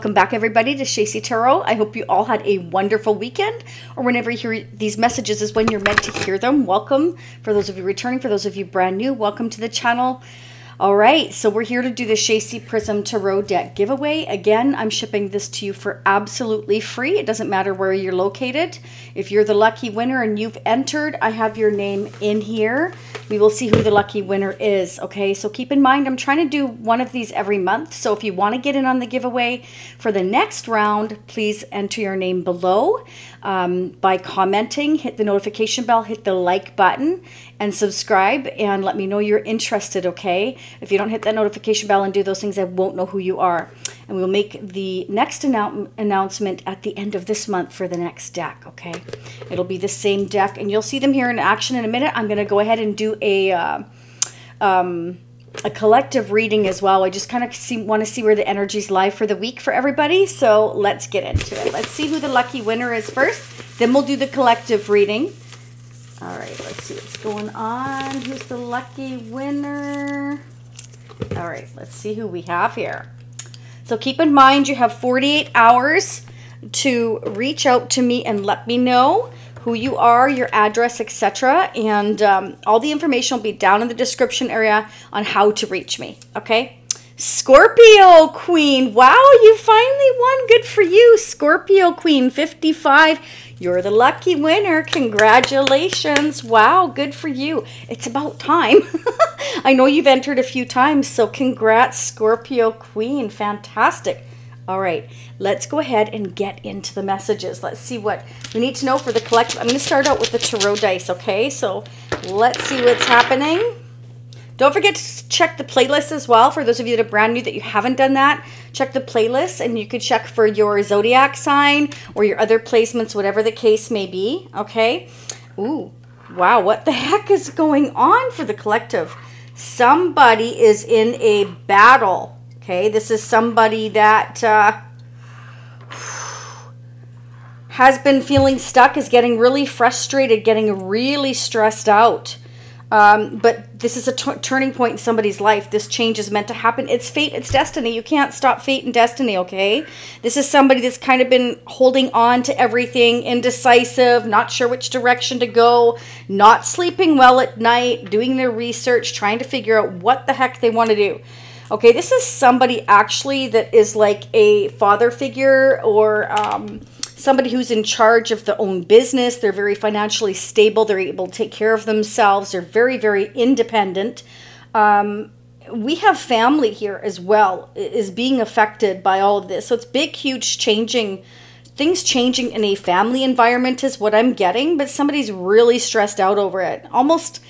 Welcome back, everybody, to Shasie Tarot. I hope you all had a wonderful weekend, or whenever you hear these messages is when you're meant to hear them. Welcome. For those of you returning, for those of you brand new, welcome to the channel. All right, so we're here to do the Shasie Prism Tarot deck giveaway. Again, I'm shipping this to you for absolutely free. It doesn't matter where you're located. If you're the lucky winner and you've entered, I have your name in here. We will see who the lucky winner is, okay? So keep in mind, I'm trying to do one of these every month. So if you want to get in on the giveaway for the next round, please enter your name below by commenting, hit the notification bell, hit the like button, and subscribe, and let me know you're interested, okay? If you don't hit that notification bell and do those things, I won't know who you are. And we'll make the next announcement at the end of this month for the next deck, okay? It'll be the same deck, and you'll see them here in action in a minute. I'm going to go ahead and do a collective reading as well. I just kind of want to see where the energies lie for the week for everybody. So let's get into it. Let's see who the lucky winner is first. Then we'll do the collective reading. All right, let's see what's going on. Who's the lucky winner? All right, let's see who we have here. So keep in mind, you have 48 hours to reach out to me and let me know who you are, your address, etc. And all the information will be down in the description area on how to reach me, okay? Scorpio Queen. Wow, you finally won. Good for you. Scorpio Queen 55. You're the lucky winner. Congratulations. Wow, good for you. It's about time. I know you've entered a few times, so congrats, Scorpio Queen. Fantastic. All right, let's go ahead and get into the messages. Let's see what we need to know for the collective. I'm going to start out with the tarot dice, okay? So let's see what's happening. Don't forget to check the playlist as well. For those of you that are brand new that you haven't done that, check the playlist, and you could check for your zodiac sign or your other placements, whatever the case may be, okay? Ooh, wow, what the heck is going on for the collective? Somebody is in a battle, okay? This is somebody that has been feeling stuck, is getting really frustrated, getting really stressed out. But this is a turning point in somebody's life. This change is meant to happen. It's fate, it's destiny. You can't stop fate and destiny, okay? This is somebody that's kind of been holding on to everything, indecisive, not sure which direction to go, not sleeping well at night, doing their research, trying to figure out what the heck they want to do. Okay, this is somebody actually that is like a father figure or somebody who's in charge of their own business. They're very financially stable. They're able to take care of themselves. They're very, very independent. We have family here as well is being affected by all of this. So it's big, huge things changing in a family environment is what I'm getting. But somebody's really stressed out over it. Almost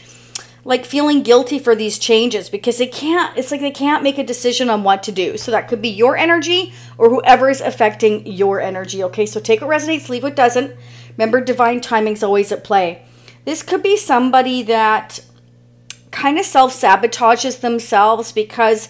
like feeling guilty for these changes because it's like they can't make a decision on what to do. So that could be your energy or whoever is affecting your energy, okay? So take what resonates, leave what doesn't. Remember, divine timing's always at play. This could be somebody that kind of self-sabotages themselves because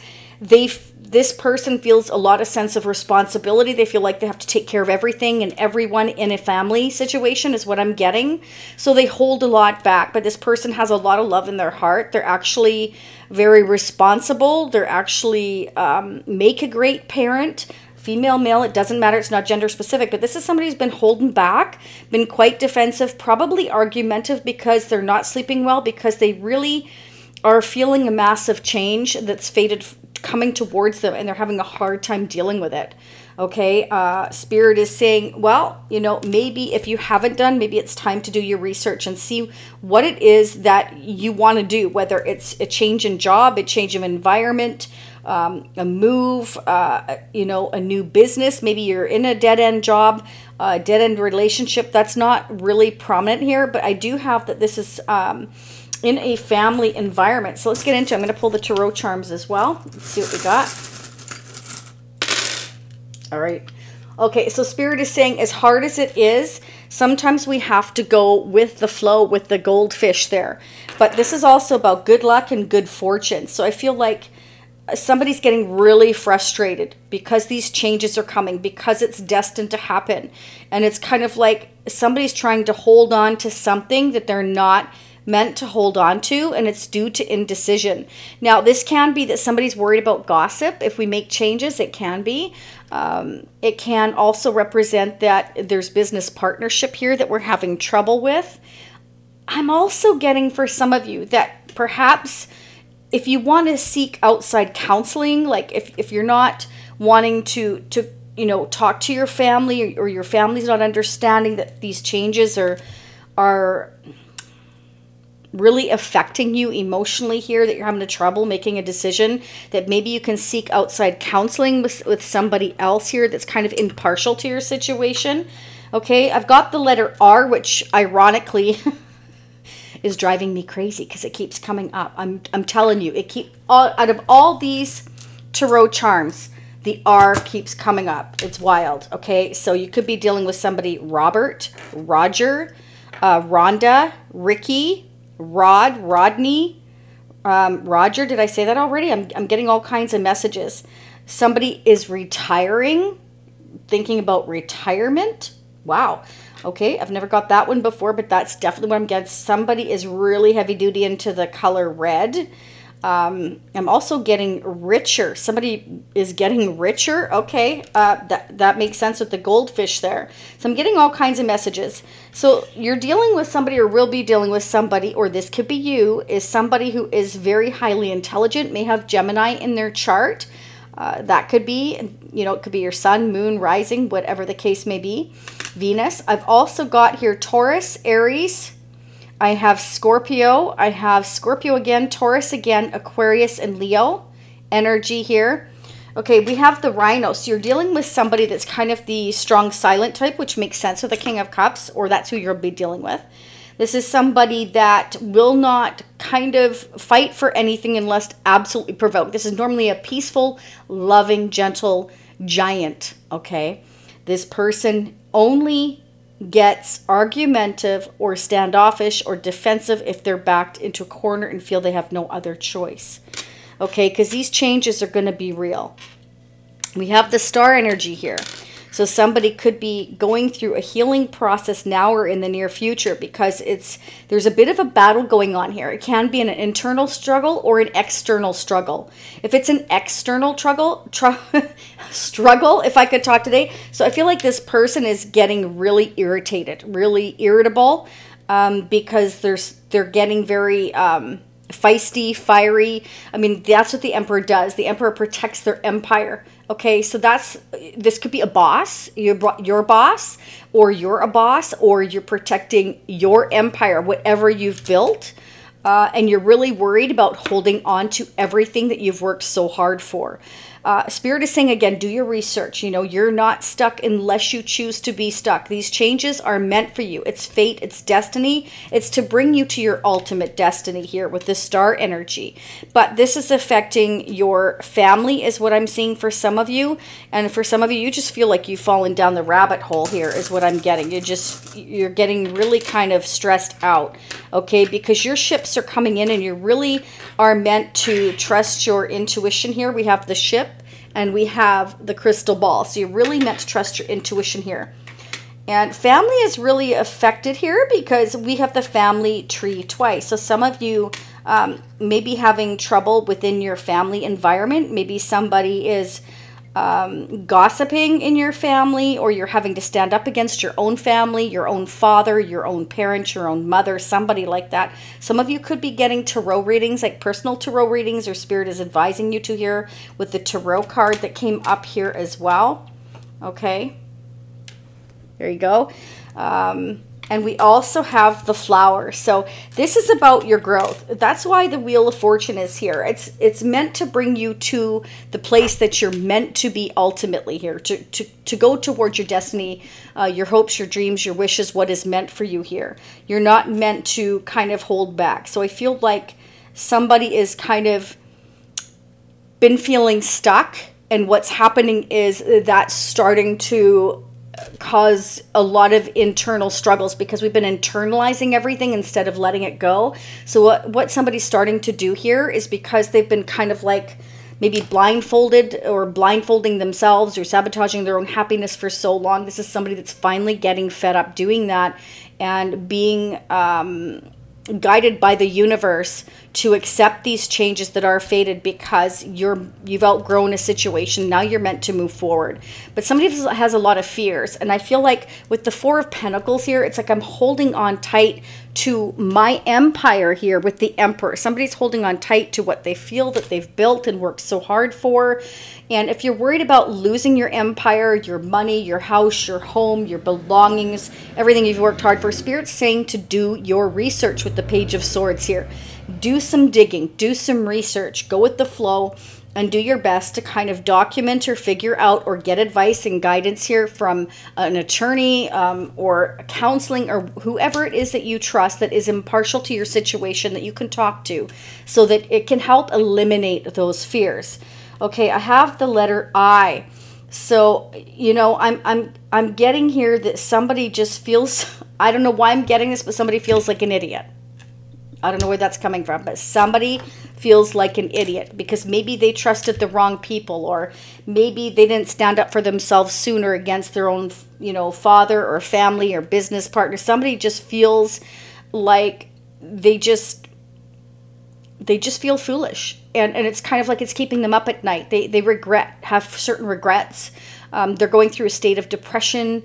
this person feels a lot of sense of responsibility. They feel like they have to take care of everything and everyone in a family situation is what I'm getting. So they hold a lot back, but this person has a lot of love in their heart. They're actually very responsible. They're actually make a great parent. Female, male, it doesn't matter. It's not gender specific, but this is somebody who's been holding back, been quite defensive, probably argumentative because they're not sleeping well, because they really are feeling a massive change that's fated coming towards them, and they're having a hard time dealing with it. Okay, Spirit is saying, well, you know, maybe if you haven't done, maybe it's time to do your research and see what it is that you want to do, whether it's a change in job, a change of environment, a move, you know, a new business. Maybe you're in a dead-end job, a dead-end relationship. That's not really prominent here, but I do have that this is in a family environment. So let's get into it. I'm going to pull the tarot charms as well. Let's see what we got. All right. Okay, so Spirit is saying, as hard as it is, sometimes we have to go with the flow, with the goldfish there. But this is also about good luck and good fortune. So I feel like somebody's getting really frustrated because these changes are coming, because it's destined to happen. And it's kind of like somebody's trying to hold on to something that they're not meant to hold on to, and it's due to indecision. Now, this can be that somebody's worried about gossip. If we make changes, it can be. It can also represent that there's business partnership here that we're having trouble with. I'm also getting for some of you that perhaps if you want to seek outside counseling, like if you're not wanting to talk to your family, or your family's not understanding that these changes are really affecting you emotionally here, that you're having trouble making a decision, that maybe you can seek outside counseling with somebody else here that's kind of impartial to your situation. Okay, I've got the letter R, which ironically is driving me crazy because it keeps coming up. I'm telling you, out of all these tarot charms, the R keeps coming up. It's wild. Okay, so you could be dealing with somebody Robert, Roger, Rhonda, Ricky, Rodney, Roger. Did I say that already? I'm getting all kinds of messages. Somebody is retiring, thinking about retirement. Wow. Okay, I've never got that one before, but that's definitely what I'm getting. Somebody is really heavy duty into the color red. I'm also getting richer. Somebody is getting richer. Okay, that makes sense with the goldfish there. So I'm getting all kinds of messages. So you're dealing with somebody, or will be dealing with somebody, or this could be you, is somebody who is very highly intelligent, may have Gemini in their chart. That could be, it could be your sun, moon, rising, whatever the case may be. Venus. I've also got here Taurus, Aries. I have Scorpio. I have Scorpio again, Taurus again, Aquarius, and Leo energy here. Okay, we have the Rhino. So you're dealing with somebody that's kind of the strong silent type, which makes sense with the King of Cups, or that's who you'll be dealing with. This is somebody that will not kind of fight for anything unless absolutely provoked. This is normally a peaceful, loving, gentle giant, okay? This person only gets argumentative or standoffish or defensive if they're backed into a corner and feel they have no other choice. Okay, because these changes are going to be real. We have the star energy here. So somebody could be going through a healing process now or in the near future, because there's a bit of a battle going on here. It can be an internal struggle or an external struggle. If it's an external struggle, if I could talk today. So I feel like this person is getting really irritated, really irritable, because they're getting very feisty, fiery. I mean, that's what the Emperor does. The Emperor protects their empire. Okay, so this could be a boss, your boss, or you're a boss, or you're protecting your empire, whatever you've built, and you're really worried about holding on to everything that you've worked so hard for. Spirit is saying, again, do your research. You're not stuck unless you choose to be stuck. These changes are meant for you. It's fate. It's destiny. It's to bring you to your ultimate destiny here with the star energy. But this is affecting your family is what I'm seeing for some of you. And for some of you, you just feel like you've fallen down the rabbit hole here is what I'm getting. You're getting really kind of stressed out, okay? Because your ships are coming in and you really are meant to trust your intuition here. We have the ship and we have the crystal ball. So you're really meant to trust your intuition here. And family is really affected here because we have the family tree twice. So some of you may be having trouble within your family environment. Maybe somebody is gossiping in your family, or you're having to stand up against your own family, your own father, your own parent, your own mother, somebody like that. Some of you could be getting tarot readings, like personal tarot readings, or Spirit is advising you to here with the tarot card that came up here as well. Okay, there you go. And we also have the flower. So this is about your growth. That's why the Wheel of Fortune is here. It's meant to bring you to the place that you're meant to be ultimately here, to go towards your destiny, your hopes, your dreams, your wishes, what is meant for you here. You're not meant to kind of hold back. So I feel like somebody is kind of been feeling stuck, and what's happening is that's starting to cause a lot of internal struggles because we've been internalizing everything instead of letting it go. So what somebody's starting to do here is, because they've been kind of like maybe blindfolded or blindfolding themselves or sabotaging their own happiness for so long, this is somebody that's finally getting fed up doing that and being guided by the universe to accept these changes that are fated, because you've outgrown a situation. Now you're meant to move forward. But somebody has a lot of fears, and I feel like with the Four of Pentacles here, it's like I'm holding on tight to my empire here with the Emperor. Somebody's holding on tight to what they feel that they've built and worked so hard for. And if you're worried about losing your empire, your money, your house, your home, your belongings, everything you've worked hard for, Spirit's saying to do your research with the Page of Swords here. Do some digging, do some research, go with the flow, and do your best to kind of document or figure out or get advice and guidance here from an attorney or counseling or whoever it is that you trust that is impartial to your situation that you can talk to, so that it can help eliminate those fears. Okay, I have the letter I. So, you know, I'm getting here that somebody just feels, I don't know why I'm getting this, but somebody feels like an idiot. I don't know where that's coming from, but somebody feels like an idiot because maybe they trusted the wrong people, or maybe they didn't stand up for themselves sooner against their own, you know, father or family or business partner. Somebody just feels like they just feel foolish. And it's kind of like it's keeping them up at night. They have certain regrets. They're going through a state of depression.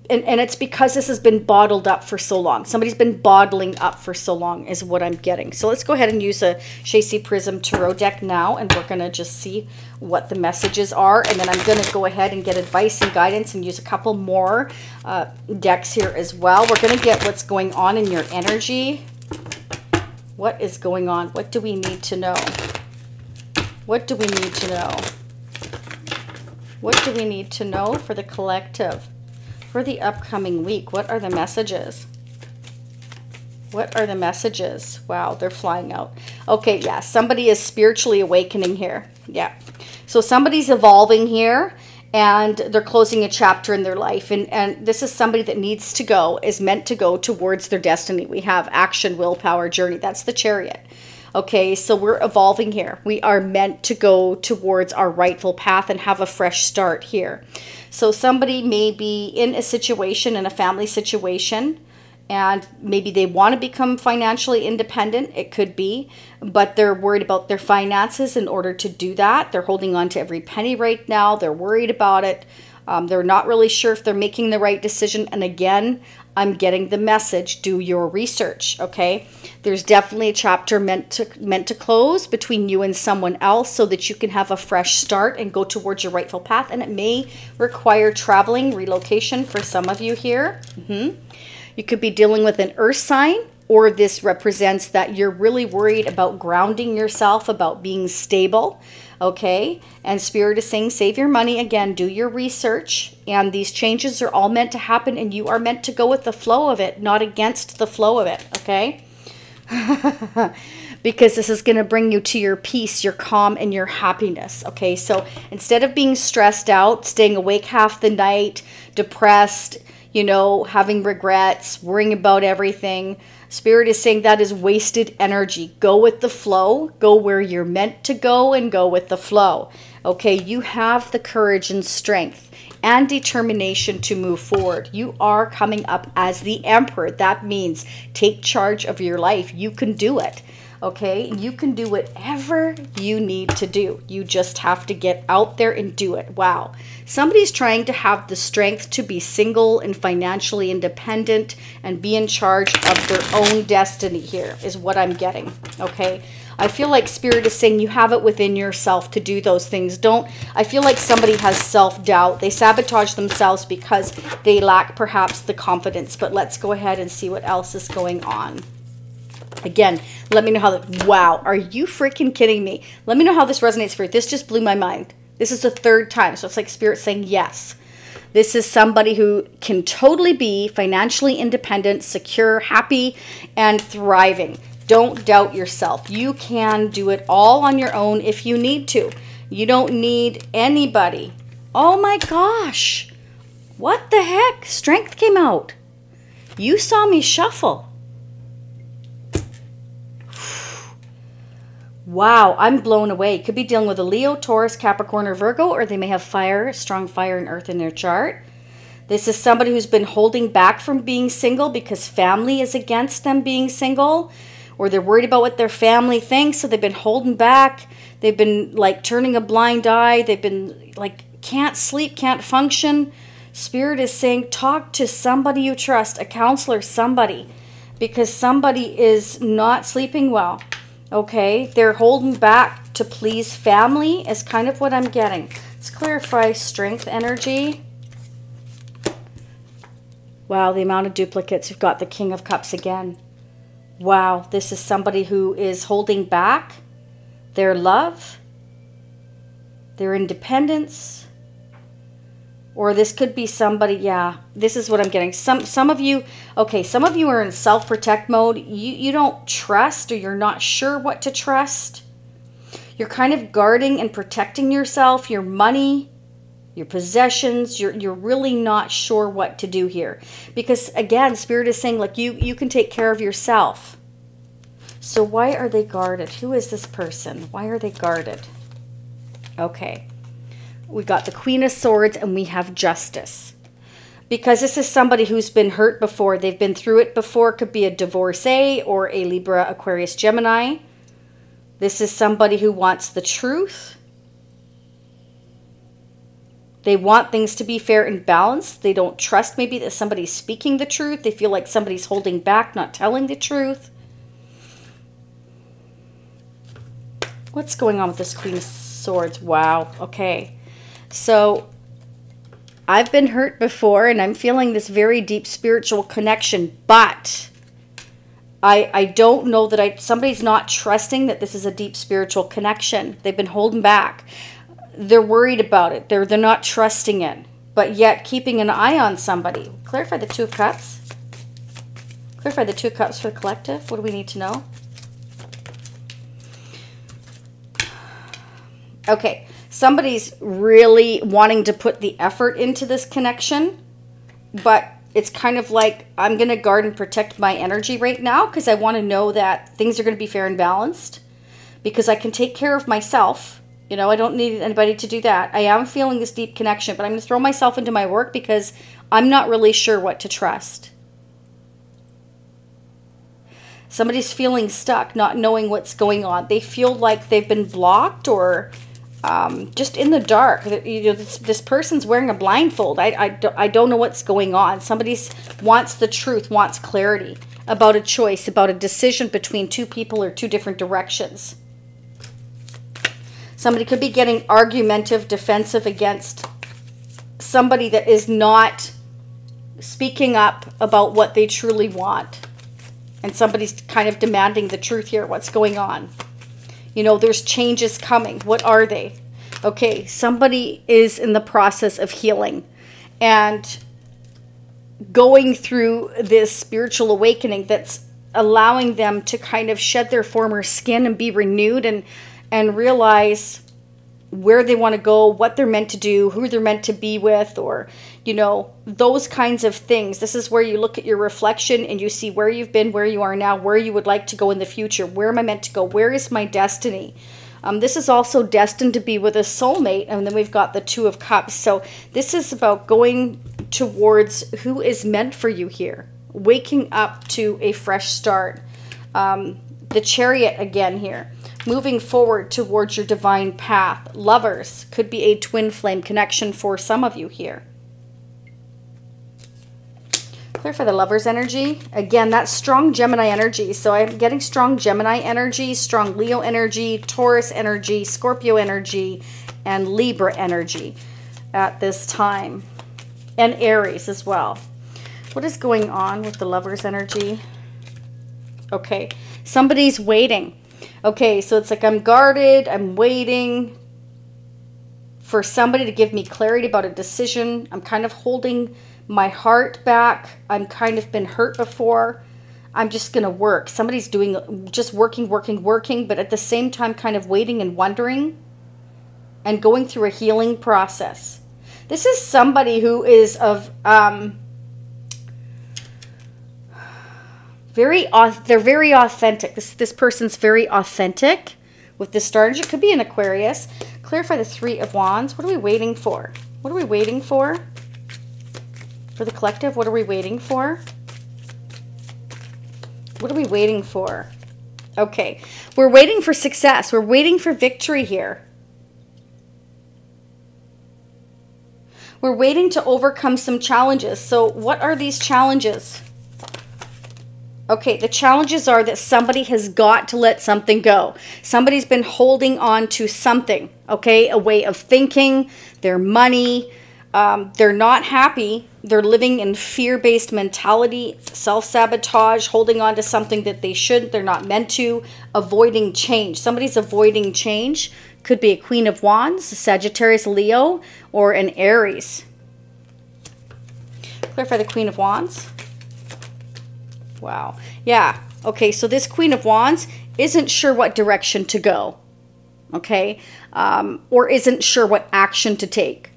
And it's because this has been bottled up for so long. Somebody's been bottling up for so long is what I'm getting. So let's go ahead and use a Shasie Prism Tarot deck now. And we're going to just see what the messages are. And then I'm going to go ahead and get advice and guidance and use a couple more decks here as well. We're going to get what's going on in your energy. What is going on? What do we need to know? What do we need to know? What do we need to know for the collective? For the upcoming week, what are the messages? What are the messages? Wow, they're flying out. Okay, yeah, somebody is spiritually awakening here. Yeah. So somebody's evolving here, and they're closing a chapter in their life. And this is somebody that needs to go, is meant to go towards their destiny. We have action, willpower, journey. That's the Chariot. Okay, so we're evolving here. We are meant to go towards our rightful path and have a fresh start here. So somebody may be in a situation, in a family situation, and maybe they want to become financially independent. It could be, but they're worried about their finances in order to do that. They're holding on to every penny right now. They're worried about it. They're not really sure if they're making the right decision. And again, I'm getting the message, do your research, okay? There's definitely a chapter meant to close between you and someone else so that you can have a fresh start and go towards your rightful path. And it may require traveling, relocation for some of you here. You could be dealing with an earth sign, or this represents that you're really worried about grounding yourself, about being stable, okay? And Spirit is saying, save your money. Again, do your research. And these changes are all meant to happen, and you are meant to go with the flow of it, not against the flow of it, okay? Because this is going to bring you to your peace, your calm, and your happiness, okay? So instead of being stressed out, staying awake half the night, depressed, you know, having regrets, worrying about everything, Spirit is saying that is wasted energy. Go with the flow. Go where you're meant to go and go with the flow. Okay, you have the courage and strength and determination to move forward. You are coming up as the Emperor. That means take charge of your life. You can do it. Okay, you can do whatever you need to do. You just have to get out there and do it. Wow. Somebody's trying to have the strength to be single and financially independent and be in charge of their own destiny here is what I'm getting. Okay. I feel like Spirit is saying you have it within yourself to do those things. I feel like somebody has self-doubt. They sabotage themselves because they lack perhaps the confidence. But let's go ahead and see what else is going on. Again, let me know how wow, are you freaking kidding me? Let me know how this resonates for you. This just blew my mind. This is the third time. So it's like Spirit saying yes. This is somebody who can totally be financially independent, secure, happy, and thriving. Don't doubt yourself. You can do it all on your own if you need to. You don't need anybody. Oh my gosh. What the heck? Strength came out. You saw me shuffle. Wow, I'm blown away. Could be dealing with a Leo, Taurus, Capricorn, or Virgo, or they may have fire, strong fire and earth in their chart. This is somebody who's been holding back from being single because family is against them being single, or they're worried about what their family thinks, so they've been holding back. They've been like turning a blind eye. They've been like can't sleep, can't function. Spirit is saying talk to somebody you trust, a counselor, somebody, because somebody is not sleeping well. Okay, they're holding back to please family is kind of what I'm getting. Let's clarify strength energy. Wow, the amount of duplicates. You've got the King of Cups again. Wow, this is somebody who is holding back their love, their independence, or this could be somebody, yeah, this is what I'm getting. Some of you, okay, some of you are in self-protect mode. You don't trust, or you're not sure what to trust. You're kind of guarding and protecting yourself, your money, your possessions. You're really not sure what to do here. Because again, Spirit is saying, like, you can take care of yourself. So why are they guarded? Who is this person? Why are they guarded? Okay. We got the Queen of Swords and we have Justice. Because this is somebody who's been hurt before. They've been through it before. Could be a divorcee or a Libra, Aquarius, Gemini. This is somebody who wants the truth. They want things to be fair and balanced. They don't trust maybe that somebody's speaking the truth. They feel like somebody's holding back, not telling the truth. What's going on with this Queen of Swords? Wow. Okay. So I've been hurt before and I'm feeling this very deep spiritual connection, but I don't know that somebody's not trusting that this is a deep spiritual connection. They've been holding back. They're worried about it. They're not trusting it, but yet keeping an eye on somebody. Clarify the Two of Cups. Clarify the Two of Cups for the collective. What do we need to know? Okay. Somebody's really wanting to put the effort into this connection, but it's kind of like, I'm going to guard and protect my energy right now because I want to know that things are going to be fair and balanced, because I can take care of myself. You know, I don't need anybody to do that. I am feeling this deep connection, but I'm going to throw myself into my work because I'm not really sure what to trust. Somebody's feeling stuck, not knowing what's going on. They feel like they've been blocked or just in the dark. You know, this person's wearing a blindfold. I don't know what's going on. Somebody wants the truth, wants clarity about a choice, about a decision between two people or two different directions. Somebody could be getting argumentative, defensive against somebody that is not speaking up about what they truly want. And somebody's kind of demanding the truth here. What's going on? You know, there's changes coming. What are they? Okay, somebody is in the process of healing and going through this spiritual awakening that's allowing them to kind of shed their former skin and be renewed and realize where they want to go, what they're meant to do, who they're meant to be with, or, you know, those kinds of things. This is where you look at your reflection and you see where you've been, where you are now, where you would like to go in the future. Where am I meant to go? Where is my destiny? This is also destined to be with a soulmate. And then we've got the Two of Cups. So this is about going towards who is meant for you here. Waking up to a fresh start. The Chariot again here. Moving forward towards your divine path. Lovers. Could be a twin flame connection for some of you here. Clear for the Lovers energy. Again, that's strong Gemini energy. So I'm getting strong Gemini energy, strong Leo energy, Taurus energy, Scorpio energy, and Libra energy at this time. And Aries as well. What is going on with the Lovers energy? Okay, somebody's waiting. Okay, so it's like I'm guarded, I'm waiting for somebody to give me clarity about a decision. I'm kind of holding my heart back. I'm kind of been hurt before. I'm just going to work. Somebody's doing just working, but at the same time kind of waiting and wondering and going through a healing process. This is somebody who is of they're very authentic. This person's very authentic with the star energy. It could be an Aquarius. Clarify the Three of Wands. What are we waiting for? What are we waiting for? For the collective, what are we waiting for? What are we waiting for? Okay, we're waiting for success. We're waiting for victory here. We're waiting to overcome some challenges. So what are these challenges? Okay, the challenges are that somebody has got to let something go. Somebody's been holding on to something, okay? A way of thinking, their money. They're not happy. They're living in fear-based mentality, self-sabotage, holding on to something that they shouldn't, they're not meant to, avoiding change. Somebody's avoiding change. Could be a Queen of Wands, a Sagittarius, Leo, or an Aries. Clarify the Queen of Wands. Wow. Yeah. Okay, so this Queen of Wands isn't sure what direction to go. Okay? Or isn't sure what action to take.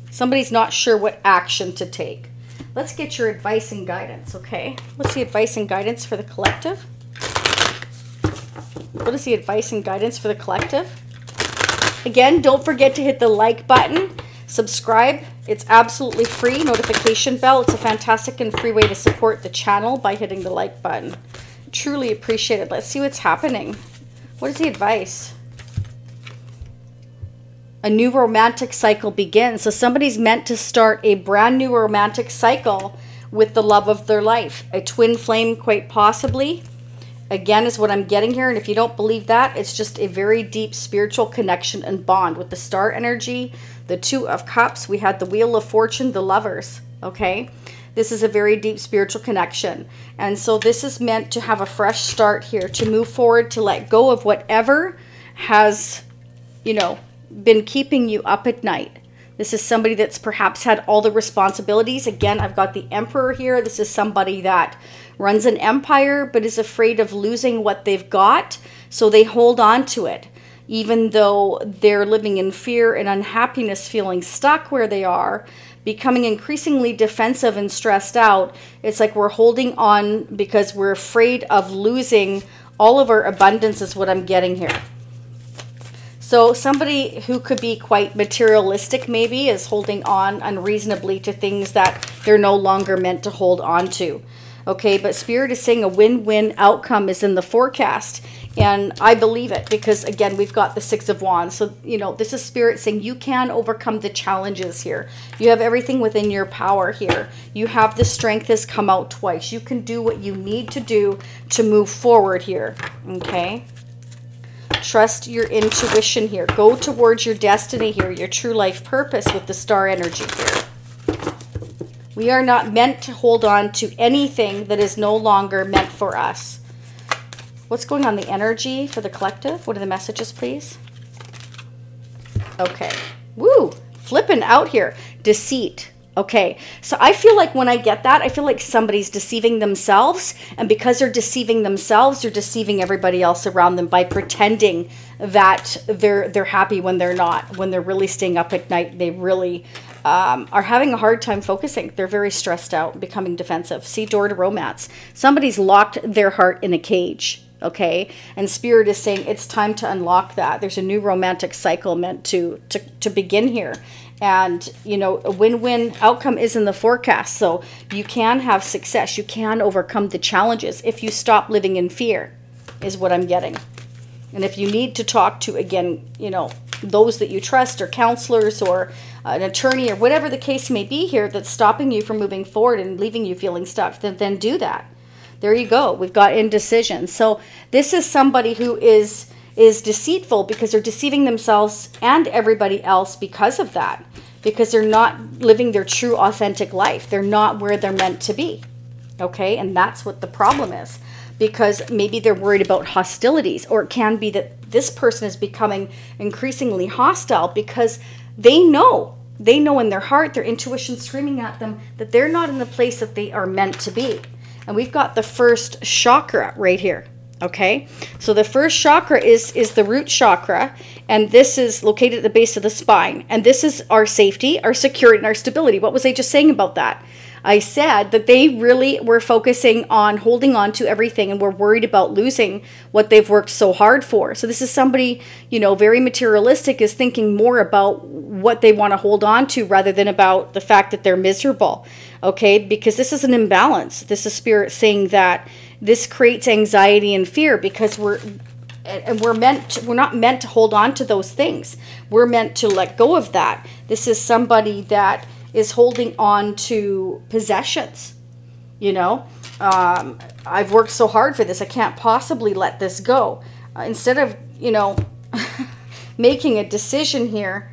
Somebody's not sure what action to take. Let's get your advice and guidance, okay? What's the advice and guidance for the collective? What is the advice and guidance for the collective? Again, don't forget to hit the like button. Subscribe. It's absolutely free. Notification bell. It's a fantastic and free way to support the channel by hitting the like button. Truly appreciate it. Let's see what's happening. What is the advice? A new romantic cycle begins. So somebody's meant to start a brand new romantic cycle with the love of their life. A twin flame, quite possibly. Again, is what I'm getting here. And if you don't believe that, it's just a very deep spiritual connection and bond with the star energy, the Two of Cups. We had the Wheel of Fortune, the Lovers. Okay. This is a very deep spiritual connection. And so this is meant to have a fresh start here, to move forward, to let go of whatever has, you know, been keeping you up at night. This is somebody that's perhaps had all the responsibilities. Again, I've got the Emperor here. This is somebody that runs an empire but is afraid of losing what they've got, so they hold on to it. Even though they're living in fear and unhappiness, feeling stuck where they are, becoming increasingly defensive and stressed out. It's like we're holding on because we're afraid of losing all of our abundance is what I'm getting here. So somebody who could be quite materialistic maybe is holding on unreasonably to things that they're no longer meant to hold on to. Okay, but Spirit is saying a win-win outcome is in the forecast. And I believe it because, again, we've got the Six of Wands. So, you know, this is Spirit saying you can overcome the challenges here. You have everything within your power here. You have the strength has come out twice. You can do what you need to do to move forward here. Okay. Trust your intuition here. Go towards your destiny here, your true life purpose with the star energy here. We are not meant to hold on to anything that is no longer meant for us. What's going on the energy for the collective? What are the messages, please? Okay. Woo! Flipping out here. Deceit. Okay, so I feel like when I get that, I feel like somebody's deceiving themselves. And because they're deceiving themselves, they're deceiving everybody else around them by pretending that they're happy when they're not. When they're really staying up at night, they really are having a hard time focusing. They're very stressed out, becoming defensive. See, door to romance. Somebody's locked their heart in a cage. Okay, and Spirit is saying it's time to unlock that. There's a new romantic cycle meant to begin here. And, you know, a win-win outcome is in the forecast. So you can have success. You can overcome the challenges if you stop living in fear, is what I'm getting. And if you need to talk to, again, you know, those that you trust or counselors or an attorney or whatever the case may be here that's stopping you from moving forward and leaving you feeling stuck, then do that. There you go. We've got indecision. So this is somebody who is deceitful because they're deceiving themselves and everybody else because of that. Because they're not living their true authentic life. They're not where they're meant to be. Okay? And that's what the problem is. Because maybe they're worried about hostilities. Or it can be that this person is becoming increasingly hostile because they know. They know in their heart, their intuition screaming at them that they're not in the place that they are meant to be. And we've got the first chakra right here. Okay, so the first chakra is the root chakra, and this is located at the base of the spine. And this is our safety, our security, and our stability. What was I just saying about that? I said that they really were focusing on holding on to everything and were worried about losing what they've worked so hard for. So this is somebody, you know, very materialistic, is thinking more about what they want to hold on to rather than about the fact that they're miserable. Okay, because this is an imbalance. This is spirit saying that this creates anxiety and fear because we're not meant to hold on to those things. We're meant to let go of that. This is somebody that is holding on to possessions. You know, I've worked so hard for this, I can't possibly let this go. Instead of, you know, making a decision here,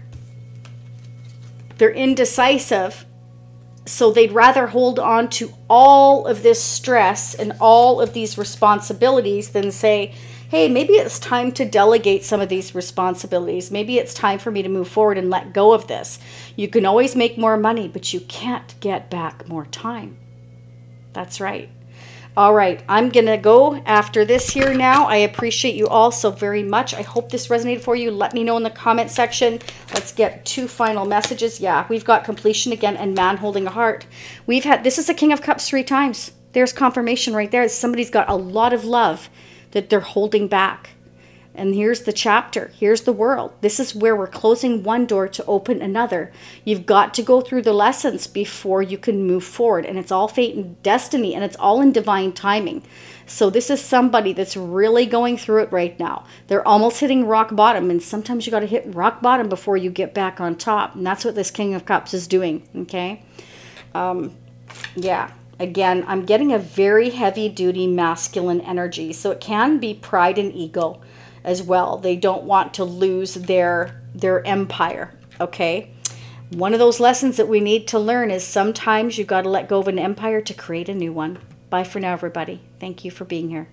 they're indecisive. So they'd rather hold on to all of this stress and all of these responsibilities than say, hey, maybe it's time to delegate some of these responsibilities. Maybe it's time for me to move forward and let go of this. You can always make more money, but you can't get back more time. That's right. All right, I'm going to go after this here now. I appreciate you all so very much. I hope this resonated for you. Let me know in the comment section. Let's get 2 final messages. Yeah, we've got completion again and man holding a heart. We've had, this is the King of Cups 3 times. There's confirmation right there. Somebody's got a lot of love that they're holding back. And here's the chapter. Here's the world. This is where we're closing one door to open another. You've got to go through the lessons before you can move forward. And it's all fate and destiny. And it's all in divine timing. So this is somebody that's really going through it right now. They're almost hitting rock bottom. And sometimes you got to hit rock bottom before you get back on top. And that's what this King of Cups is doing. Okay? Yeah. Again, I'm getting a very heavy-duty masculine energy. So it can be pride and ego as well. They don't want to lose their empire, okay? One of those lessons that we need to learn is sometimes you've got to let go of an empire to create a new one. Bye for now, everybody. Thank you for being here.